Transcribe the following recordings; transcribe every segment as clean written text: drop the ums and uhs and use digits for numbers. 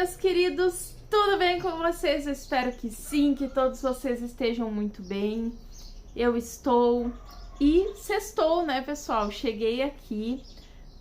meus queridos, tudo bem com vocês? Eu espero que sim, que todos vocês estejam muito bem. Eu estou e sextou, né, pessoal? Cheguei aqui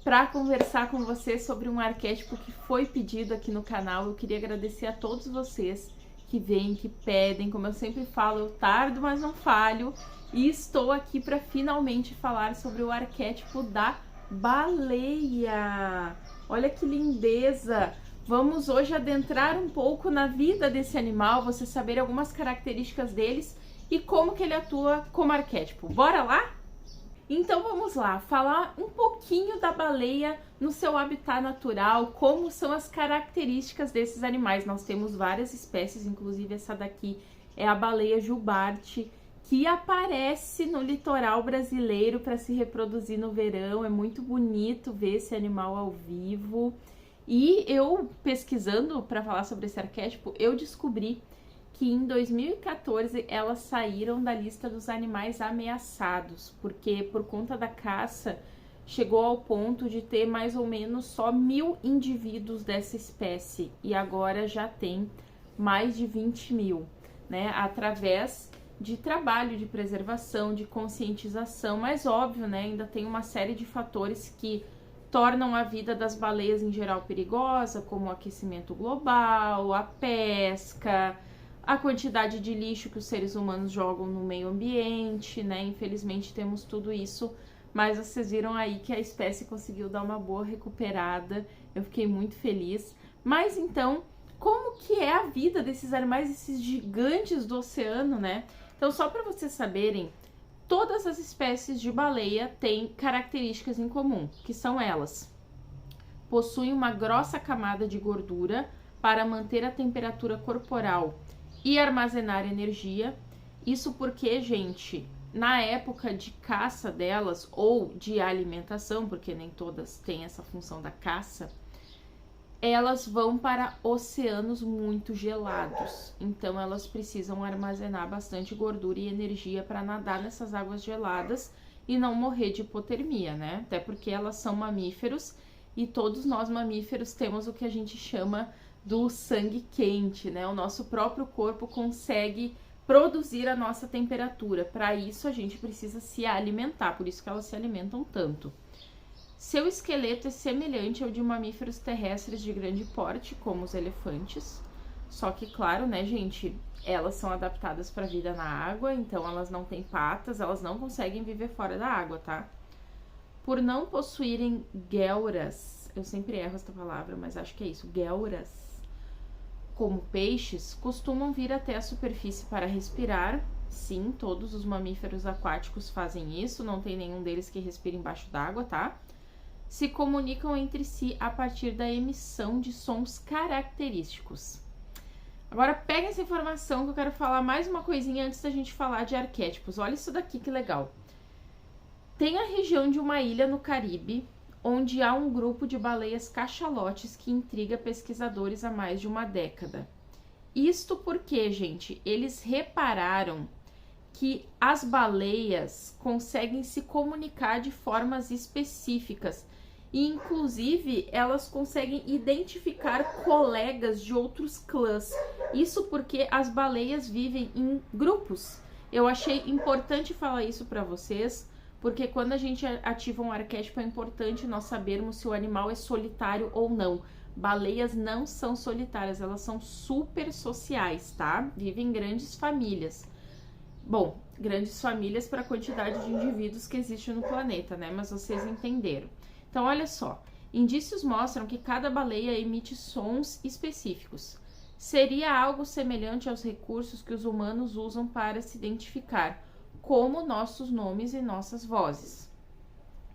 para conversar com vocês sobre um arquétipo que foi pedido aqui no canal. Eu queria agradecer a todos vocês que vêm, que pedem. Como eu sempre falo, eu tardo, mas não falho. E estou aqui para finalmente falar sobre o arquétipo da baleia. Olha que lindeza! Vamos hoje adentrar um pouco na vida desse animal, você saber algumas características deles e como que ele atua como arquétipo. Bora lá? Então vamos lá, falar um pouquinho da baleia no seu habitat natural, como são as características desses animais. Nós temos várias espécies, inclusive essa daqui é a baleia jubarte, que aparece no litoral brasileiro para se reproduzir no verão. É muito bonito ver esse animal ao vivo. E eu, pesquisando para falar sobre esse arquétipo, eu descobri que em 2014 elas saíram da lista dos animais ameaçados, porque por conta da caça chegou ao ponto de ter mais ou menos só 1000 indivíduos dessa espécie, e agora já tem mais de 20.000, né, através de trabalho de preservação, de conscientização, mas óbvio, né, ainda tem uma série de fatores que tornam a vida das baleias em geral perigosa, como o aquecimento global, a pesca, a quantidade de lixo que os seres humanos jogam no meio ambiente, né? Infelizmente temos tudo isso, mas vocês viram aí que a espécie conseguiu dar uma boa recuperada. Eu fiquei muito feliz. Mas então, como que é a vida desses animais, esses gigantes do oceano, né? Então, só para vocês saberem, todas as espécies de baleia têm características em comum, que são elas: possuem uma grossa camada de gordura para manter a temperatura corporal e armazenar energia. Isso porque, gente, na época de caça delas ou de alimentação, porque nem todas têm essa função da caça, elas vão para oceanos muito gelados, então elas precisam armazenar bastante gordura e energia para nadar nessas águas geladas e não morrer de hipotermia, né? Até porque elas são mamíferos e todos nós mamíferos temos o que a gente chama do sangue quente, né? O nosso próprio corpo consegue produzir a nossa temperatura. Para isso a gente precisa se alimentar, por isso que elas se alimentam tanto. Seu esqueleto é semelhante ao de mamíferos terrestres de grande porte, como os elefantes. Só que, claro, né, gente, elas são adaptadas para a vida na água, então elas não têm patas, elas não conseguem viver fora da água, tá? Por não possuírem guelras, eu sempre erro esta palavra, mas acho que é isso, guelras, como peixes, costumam vir até a superfície para respirar. Sim, todos os mamíferos aquáticos fazem isso, não tem nenhum deles que respira embaixo d'água, tá? Se comunicam entre si a partir da emissão de sons característicos. Agora pega essa informação que eu quero falar mais uma coisinha antes da gente falar de arquétipos. Olha isso daqui que legal. Tem a região de uma ilha no Caribe, onde há um grupo de baleias cachalotes que intriga pesquisadores há mais de uma década. Isto porque, gente, eles repararam que as baleias conseguem se comunicar de formas específicas e, inclusive, elas conseguem identificar colegas de outros clãs. Isso porque as baleias vivem em grupos. Eu achei importante falar isso para vocês, porque quando a gente ativa um arquétipo é importante nós sabermos se o animal é solitário ou não. Baleias não são solitárias, elas são super sociais, tá? Vivem em grandes famílias. Bom, grandes famílias para a quantidade de indivíduos que existe no planeta, né? Mas vocês entenderam. Então, olha só. Indícios mostram que cada baleia emite sons específicos. Seria algo semelhante aos recursos que os humanos usam para se identificar, como nossos nomes e nossas vozes.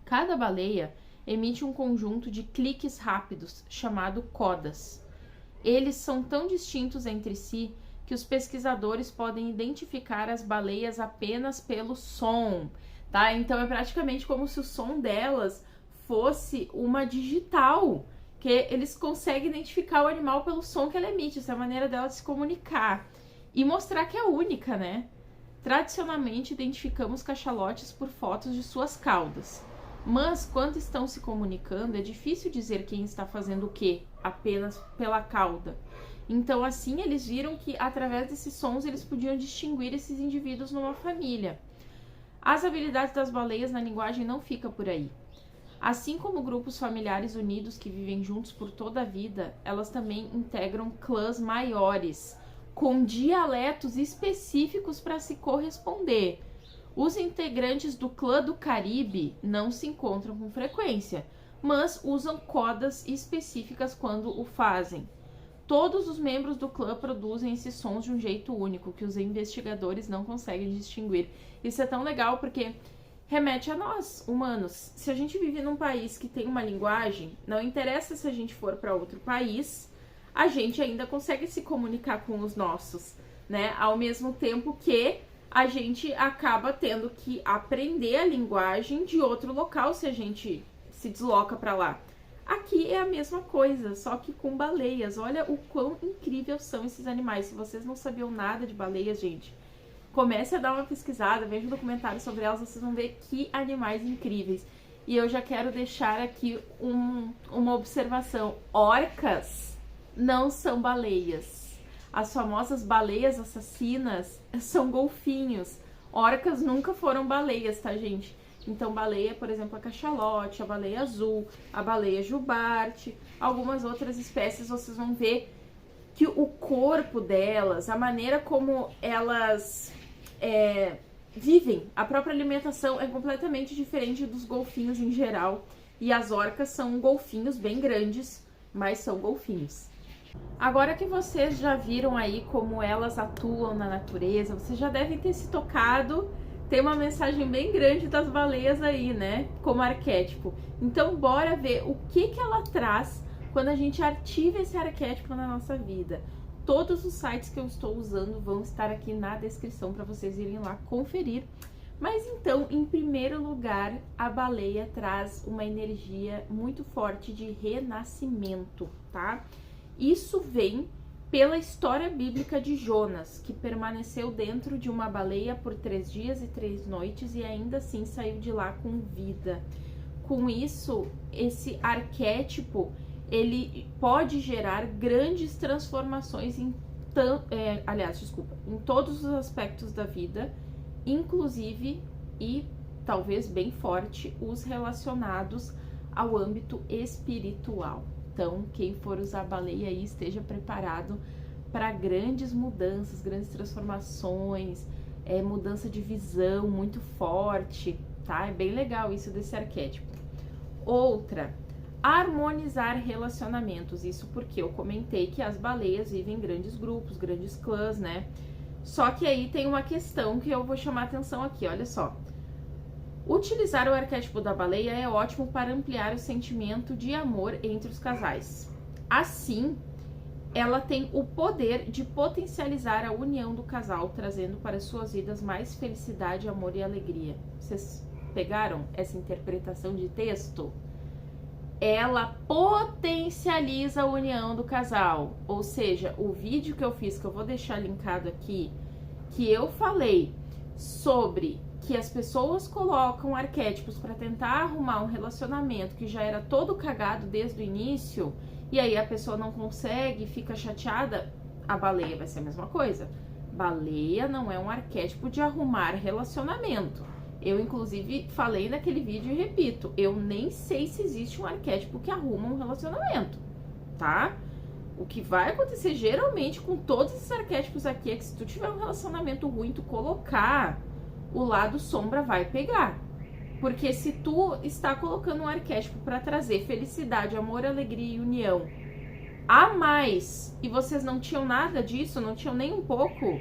Cada baleia emite um conjunto de cliques rápidos, chamado codas. Eles são tão distintos entre si que os pesquisadores podem identificar as baleias apenas pelo som, tá? Então é praticamente como se o som delas fosse uma digital, que eles conseguem identificar o animal pelo som que ela emite. Essa é a maneira dela de se comunicar e mostrar que é única, né? Tradicionalmente identificamos cachalotes por fotos de suas caudas, Mas quando estão se comunicando, é difícil dizer quem está fazendo o quê, apenas pela cauda. Então, assim, eles viram que através desses sons eles podiam distinguir esses indivíduos numa família. As habilidades das baleias na linguagem não ficam por aí. Assim como grupos familiares unidos que vivem juntos por toda a vida, elas também integram clãs maiores, com dialetos específicos para se corresponder. Os integrantes do clã do Caribe não se encontram com frequência, mas usam codas específicas quando o fazem. Todos os membros do clã produzem esses sons de um jeito único, que os investigadores não conseguem distinguir. Isso é tão legal porque remete a nós, humanos. Se a gente vive num país que tem uma linguagem, não interessa se a gente for para outro país, a gente ainda consegue se comunicar com os nossos, né? Ao mesmo tempo que a gente acaba tendo que aprender a linguagem de outro local se a gente se desloca para lá. Aqui é a mesma coisa, só que com baleias. Olha o quão incríveis são esses animais. Se vocês não sabiam nada de baleias, gente, comece a dar uma pesquisada, veja um documentário sobre elas, vocês vão ver que animais incríveis. E eu já quero deixar aqui uma observação. Orcas não são baleias. As famosas baleias assassinas são golfinhos. Orcas nunca foram baleias, tá, gente? Então, baleia, por exemplo, a cachalote, a baleia azul, a baleia jubarte, algumas outras espécies, vocês vão ver que o corpo delas, a maneira como elas vivem, a própria alimentação é completamente diferente dos golfinhos em geral. E as orcas são golfinhos bem grandes, mas são golfinhos. Agora que vocês já viram aí como elas atuam na natureza, vocês já devem ter se tocado. Tem uma mensagem bem grande das baleias aí, né? Como arquétipo. Então, bora ver o que ela traz quando a gente ativa esse arquétipo na nossa vida. Todos os sites que eu estou usando vão estar aqui na descrição para vocês irem lá conferir. Mas então, em primeiro lugar, a baleia traz uma energia muito forte de renascimento, tá? Isso vem pela história bíblica de Jonas, que permaneceu dentro de uma baleia por 3 dias e 3 noites e ainda assim saiu de lá com vida. Com isso, esse arquétipo, ele pode gerar grandes transformações em todos os aspectos da vida, inclusive e talvez bem forte os relacionados ao âmbito espiritual. Então, quem for usar a baleia aí, esteja preparado para grandes mudanças, grandes transformações, mudança de visão muito forte, tá? É bem legal isso desse arquétipo. Outra, harmonizar relacionamentos. Isso porque eu comentei que as baleias vivem em grandes grupos, grandes clãs, né? Só que aí tem uma questão que eu vou chamar a atenção aqui, olha só. Utilizar o arquétipo da baleia é ótimo para ampliar o sentimento de amor entre os casais. Assim, ela tem o poder de potencializar a união do casal, trazendo para suas vidas mais felicidade, amor e alegria. Vocês pegaram essa interpretação de texto? Ela potencializa a união do casal. Ou seja, o vídeo que eu fiz, que eu vou deixar linkado aqui, que eu falei sobre que as pessoas colocam arquétipos para tentar arrumar um relacionamento que já era todo cagado desde o início, e aí a pessoa não consegue, fica chateada, a baleia vai ser a mesma coisa. Baleia não é um arquétipo de arrumar relacionamento. Eu, inclusive, falei naquele vídeo e repito, eu nem sei se existe um arquétipo que arruma um relacionamento, tá? O que vai acontecer geralmente com todos esses arquétipos aqui é que se tu tiver um relacionamento ruim, tu colocar, o lado sombra vai pegar. Porque se tu está colocando um arquétipo para trazer felicidade, amor, alegria e união a mais, e vocês não tinham nada disso, não tinham nem um pouco,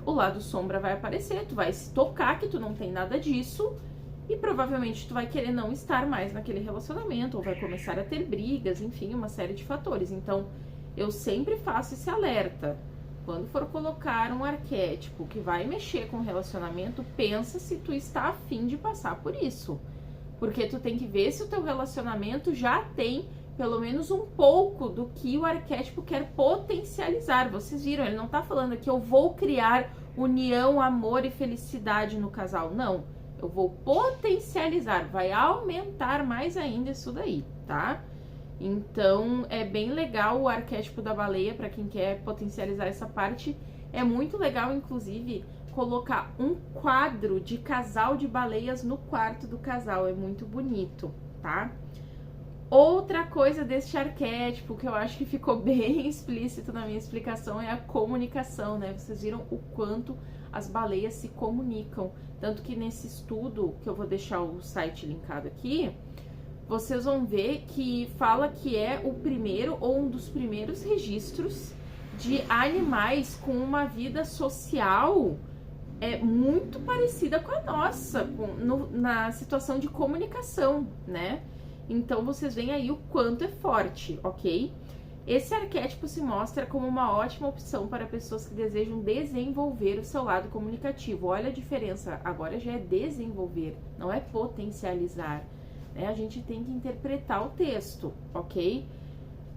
o lado sombra vai aparecer, tu vai se tocar que tu não tem nada disso, e provavelmente tu vai querer não estar mais naquele relacionamento, ou vai começar a ter brigas, enfim, uma série de fatores. Então, eu sempre faço esse alerta. Quando for colocar um arquétipo que vai mexer com o relacionamento, pensa se tu está afim de passar por isso. Porque tu tem que ver se o teu relacionamento já tem pelo menos um pouco do que o arquétipo quer potencializar. Vocês viram, ele não tá falando aqui, eu vou criar união, amor e felicidade no casal. Não, Eu vou potencializar, vai aumentar mais ainda isso daí, tá? Então, é bem legal o arquétipo da baleia, para quem quer potencializar essa parte. É muito legal, inclusive, colocar um quadro de casal de baleias no quarto do casal. É muito bonito, tá? Outra coisa deste arquétipo, que eu acho que ficou bem explícito na minha explicação, é a comunicação, né? Vocês viram o quanto as baleias se comunicam. Tanto que nesse estudo, que eu vou deixar o site linkado aqui, vocês vão ver que fala que é o primeiro ou um dos primeiros registros de animais com uma vida social muito parecida com a nossa, na situação de comunicação, né? Então, vocês veem aí o quanto é forte, ok? Esse arquétipo se mostra como uma ótima opção para pessoas que desejam desenvolver o seu lado comunicativo. Olha a diferença, agora já é desenvolver, não é potencializar. A gente tem que interpretar o texto, ok?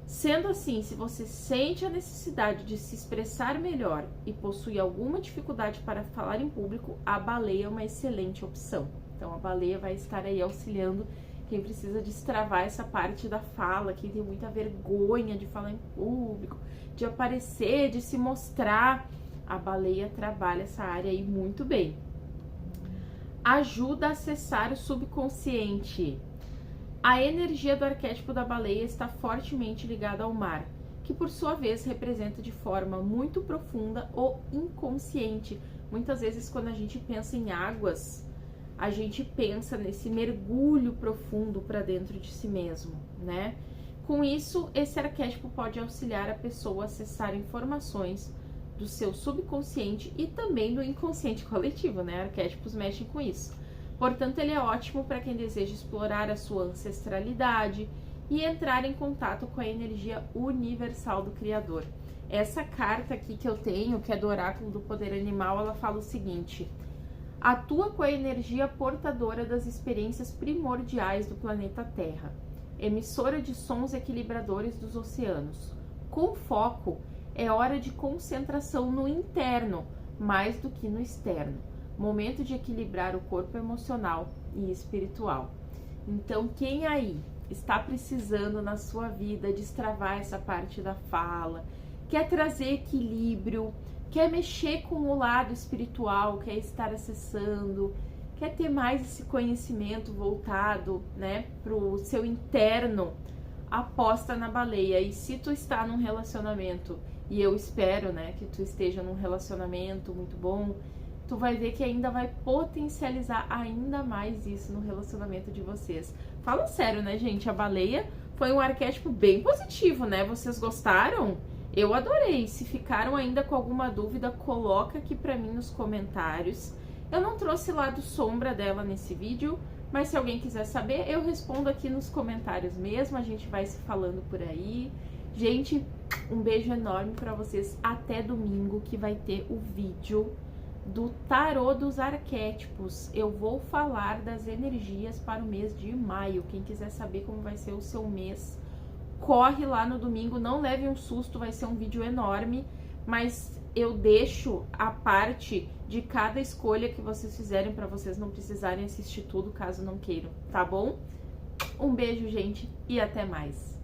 Sendo assim, se você sente a necessidade de se expressar melhor e possui alguma dificuldade para falar em público, a baleia é uma excelente opção. Então, a baleia vai estar aí auxiliando quem precisa destravar essa parte da fala, quem tem muita vergonha de falar em público, de aparecer, de se mostrar. A baleia trabalha essa área aí muito bem. Ajuda a acessar o subconsciente. A energia do arquétipo da baleia está fortemente ligada ao mar, que por sua vez representa de forma muito profunda o inconsciente. Muitas vezes quando a gente pensa em águas, a gente pensa nesse mergulho profundo para dentro de si mesmo, né? Com isso, esse arquétipo pode auxiliar a pessoa a acessar informações do seu subconsciente e também do inconsciente coletivo, né? Arquétipos mexem com isso. Portanto, ele é ótimo para quem deseja explorar a sua ancestralidade e entrar em contato com a energia universal do Criador. Essa carta aqui que eu tenho, que é do Oráculo do Poder Animal, ela fala o seguinte: atua com a energia portadora das experiências primordiais do planeta Terra, emissora de sons equilibradores dos oceanos. Com foco, é hora de concentração no interno, mais do que no externo. Momento de equilibrar o corpo emocional e espiritual. Então, quem aí está precisando na sua vida destravar essa parte da fala, quer trazer equilíbrio, quer mexer com o lado espiritual, quer estar acessando, quer ter mais esse conhecimento voltado, né, para o seu interno, aposta na baleia. E se tu está num relacionamento, e eu espero, né, que tu esteja num relacionamento muito bom, tu vai ver que ainda vai potencializar ainda mais isso no relacionamento de vocês. Fala sério, né, gente? A baleia foi um arquétipo bem positivo, né? Vocês gostaram? Eu adorei. Se ficaram ainda com alguma dúvida, coloca aqui pra mim nos comentários. Eu não trouxe lado sombra dela nesse vídeo, mas se alguém quiser saber, eu respondo aqui nos comentários mesmo. A gente vai se falando por aí. Gente, um beijo enorme pra vocês. Até domingo, que vai ter o vídeo do tarô dos arquétipos. Eu vou falar das energias para o mês de maio. Quem quiser saber como vai ser o seu mês, corre lá no domingo. Não leve um susto, vai ser um vídeo enorme, mas eu deixo a parte de cada escolha que vocês fizerem para vocês não precisarem assistir tudo caso não queiram, tá bom? Um beijo, gente, e até mais.